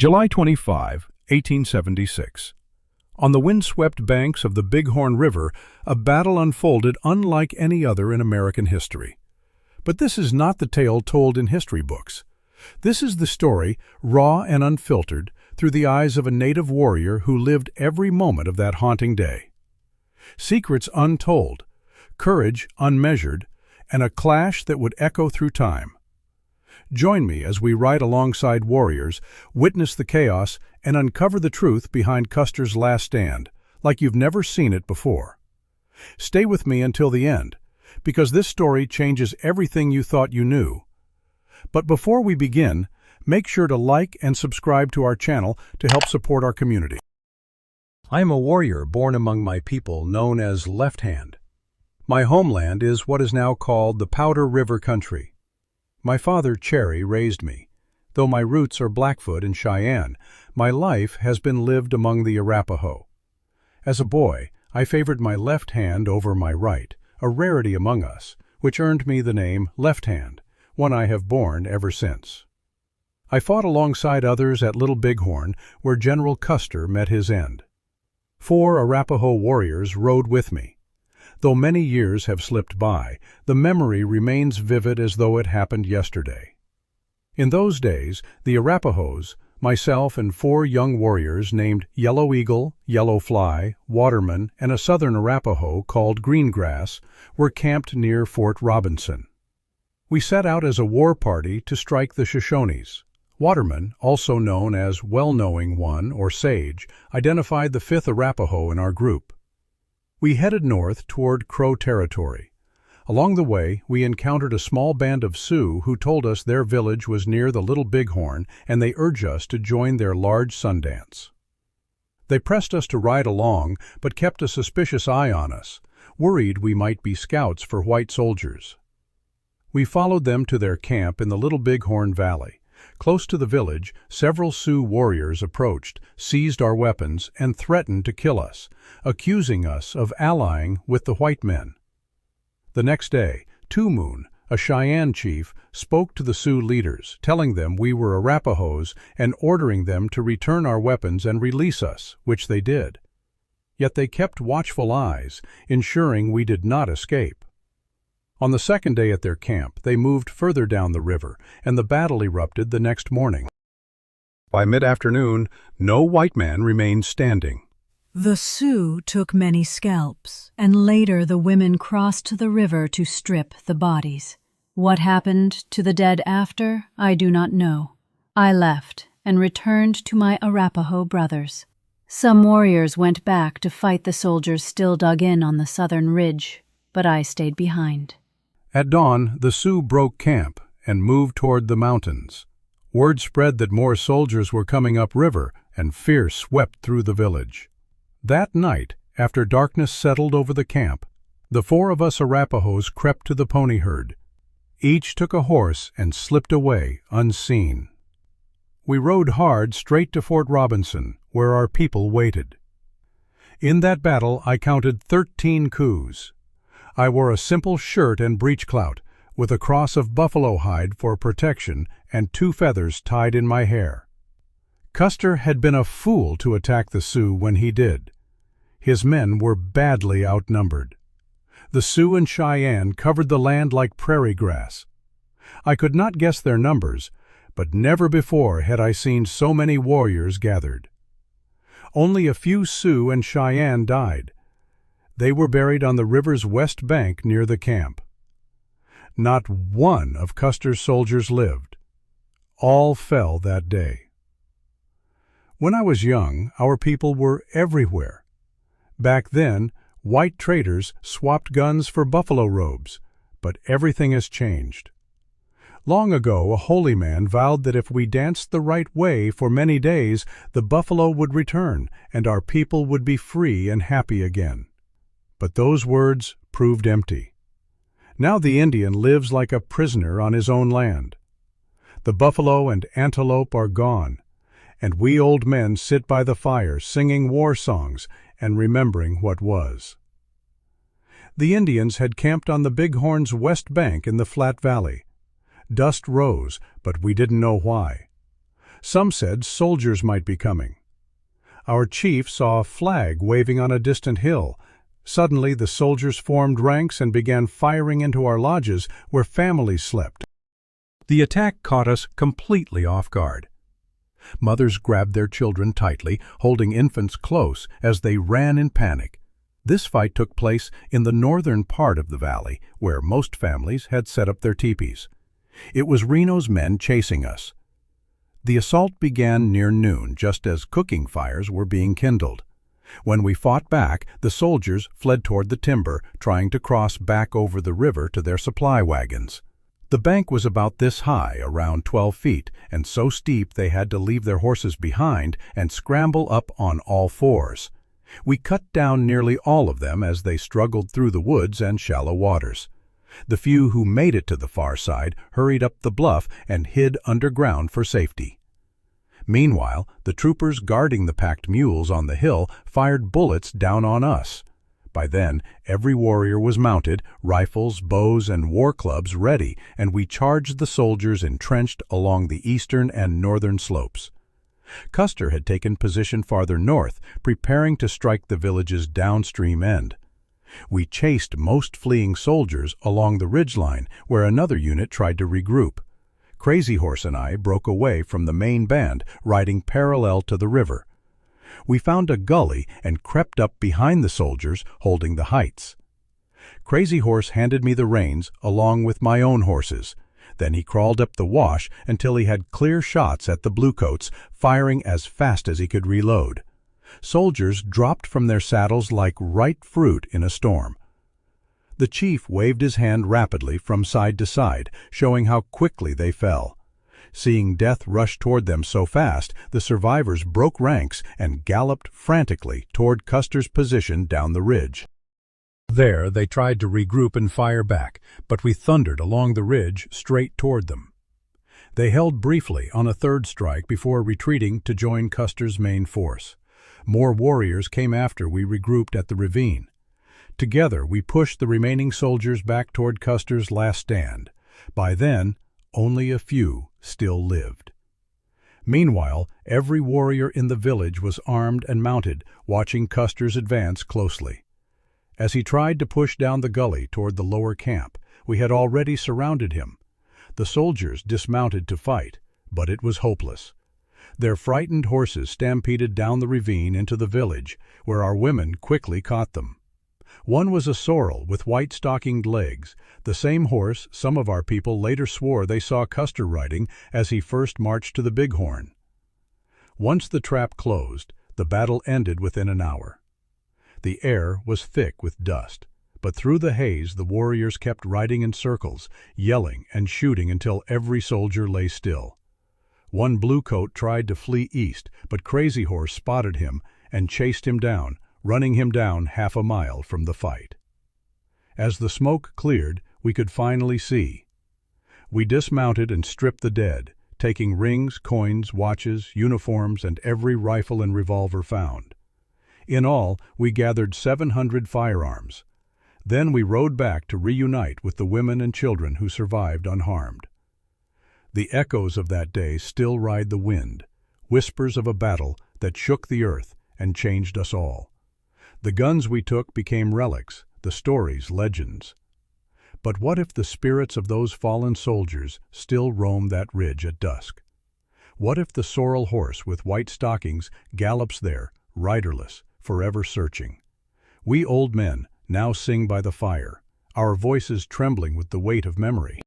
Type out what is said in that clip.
July 25, 1876. On the windswept banks of the Bighorn River, a battle unfolded unlike any other in American history. But this is not the tale told in history books. This is the story, raw and unfiltered, through the eyes of a native warrior who lived every moment of that haunting day. Secrets untold, courage unmeasured, and a clash that would echo through time. Join me as we ride alongside warriors, witness the chaos, and uncover the truth behind Custer's last stand, like you've never seen it before. Stay with me until the end, because this story changes everything you thought you knew. But before we begin, make sure to like and subscribe to our channel to help support our community. I am a warrior born among my people known as Left Hand. My homeland is what is now called the Powder River Country. My father, Cherry, raised me. Though my roots are Blackfoot and Cheyenne, my life has been lived among the Arapaho. As a boy, I favored my left hand over my right, a rarity among us, which earned me the name Left Hand, one I have borne ever since. I fought alongside others at Little Bighorn, where General Custer met his end. 4 Arapaho warriors rode with me. Though many years have slipped by, the memory remains vivid as though it happened yesterday. In those days, the Arapahos, myself and 4 young warriors named Yellow Eagle, Yellow Fly, Waterman, and a southern Arapaho called Greengrass, were camped near Fort Robinson. We set out as a war party to strike the Shoshones. Waterman, also known as Well-Knowing One or Sage, identified the 5th Arapaho in our group. We headed north toward Crow territory. Along the way, we encountered a small band of Sioux who told us their village was near the Little Bighorn and they urged us to join their large sundance. They pressed us to ride along but kept a suspicious eye on us, worried we might be scouts for white soldiers. We followed them to their camp in the Little Bighorn Valley. Close to the village, several Sioux warriors approached, seized our weapons, and threatened to kill us, accusing us of allying with the white men. The next day, Two Moon, a Cheyenne chief, spoke to the Sioux leaders, telling them we were Arapahos and ordering them to return our weapons and release us, which they did. Yet they kept watchful eyes, ensuring we did not escape. On the second day at their camp, they moved further down the river, and the battle erupted the next morning. By mid-afternoon, no white man remained standing. The Sioux took many scalps, and later the women crossed the river to strip the bodies. What happened to the dead after, I do not know. I left and returned to my Arapaho brothers. Some warriors went back to fight the soldiers still dug in on the southern ridge, but I stayed behind. At dawn, the Sioux broke camp and moved toward the mountains. Word spread that more soldiers were coming upriver, and fear swept through the village. That night, after darkness settled over the camp, the 4 of us Arapahos crept to the pony herd. Each took a horse and slipped away unseen. We rode hard straight to Fort Robinson, where our people waited. In that battle, I counted 13 coups. I wore a simple shirt and breechclout, with a cross of buffalo hide for protection and 2 feathers tied in my hair. Custer had been a fool to attack the Sioux when he did. His men were badly outnumbered. The Sioux and Cheyenne covered the land like prairie grass. I could not guess their numbers, but never before had I seen so many warriors gathered. Only a few Sioux and Cheyenne died. They were buried on the river's west bank near the camp. Not one of Custer's soldiers lived. All fell that day. When I was young, our people were everywhere. Back then, white traders swapped guns for buffalo robes, but everything has changed. Long ago, a holy man vowed that if we danced the right way for many days, the buffalo would return and our people would be free and happy again. But those words proved empty. Now the Indian lives like a prisoner on his own land. The buffalo and antelope are gone, and we old men sit by the fire singing war songs and remembering what was. The Indians had camped on the Bighorn's west bank in the Flat Valley. Dust rose, but we didn't know why. Some said soldiers might be coming. Our chief saw a flag waving on a distant hill. Suddenly the soldiers formed ranks and began firing into our lodges where families slept. The attack caught us completely off guard. Mothers grabbed their children tightly, holding infants close as they ran in panic. This fight took place in the northern part of the valley, where most families had set up their teepees. It was Reno's men chasing us. The assault began near noon, just as cooking fires were being kindled. When we fought back, the soldiers fled toward the timber, trying to cross back over the river to their supply wagons. The bank was about this high, around 12 feet, and so steep they had to leave their horses behind and scramble up on all fours. We cut down nearly all of them as they struggled through the woods and shallow waters. The few who made it to the far side hurried up the bluff and hid underground for safety. Meanwhile, the troopers guarding the packed mules on the hill fired bullets down on us. By then, every warrior was mounted, rifles, bows, and war clubs ready, and we charged the soldiers entrenched along the eastern and northern slopes. Custer had taken position farther north, preparing to strike the village's downstream end. We chased most fleeing soldiers along the ridgeline, where another unit tried to regroup. Crazy Horse and I broke away from the main band, riding parallel to the river. We found a gully and crept up behind the soldiers, holding the heights. Crazy Horse handed me the reins along with my own horses. Then he crawled up the wash until he had clear shots at the bluecoats, firing as fast as he could reload. Soldiers dropped from their saddles like ripe fruit in a storm. The chief waved his hand rapidly from side to side, showing how quickly they fell. Seeing death rush toward them so fast, the survivors broke ranks and galloped frantically toward Custer's position down the ridge. There they tried to regroup and fire back, but we thundered along the ridge straight toward them. They held briefly on a third strike before retreating to join Custer's main force. More warriors came after we regrouped at the ravine. Together we pushed the remaining soldiers back toward Custer's last stand. By then, only a few still lived. Meanwhile, every warrior in the village was armed and mounted, watching Custer's advance closely. As he tried to push down the gully toward the lower camp, we had already surrounded him. The soldiers dismounted to fight, but it was hopeless. Their frightened horses stampeded down the ravine into the village, where our women quickly caught them. One was a sorrel with white-stockinged legs, the same horse some of our people later swore they saw Custer riding as he first marched to the Bighorn. Once the trap closed, the battle ended within an hour. The air was thick with dust, but through the haze the warriors kept riding in circles, yelling and shooting until every soldier lay still. One bluecoat tried to flee east, but Crazy Horse spotted him and chased him down, running him down half a mile from the fight. As the smoke cleared, we could finally see. We dismounted and stripped the dead, taking rings, coins, watches, uniforms, and every rifle and revolver found. In all, we gathered 700 firearms. Then we rode back to reunite with the women and children who survived unharmed. The echoes of that day still ride the wind, whispers of a battle that shook the earth and changed us all. The guns we took became relics, the stories legends. But what if the spirits of those fallen soldiers still roam that ridge at dusk? What if the sorrel horse with white stockings gallops there, riderless, forever searching? We old men now sing by the fire, our voices trembling with the weight of memory.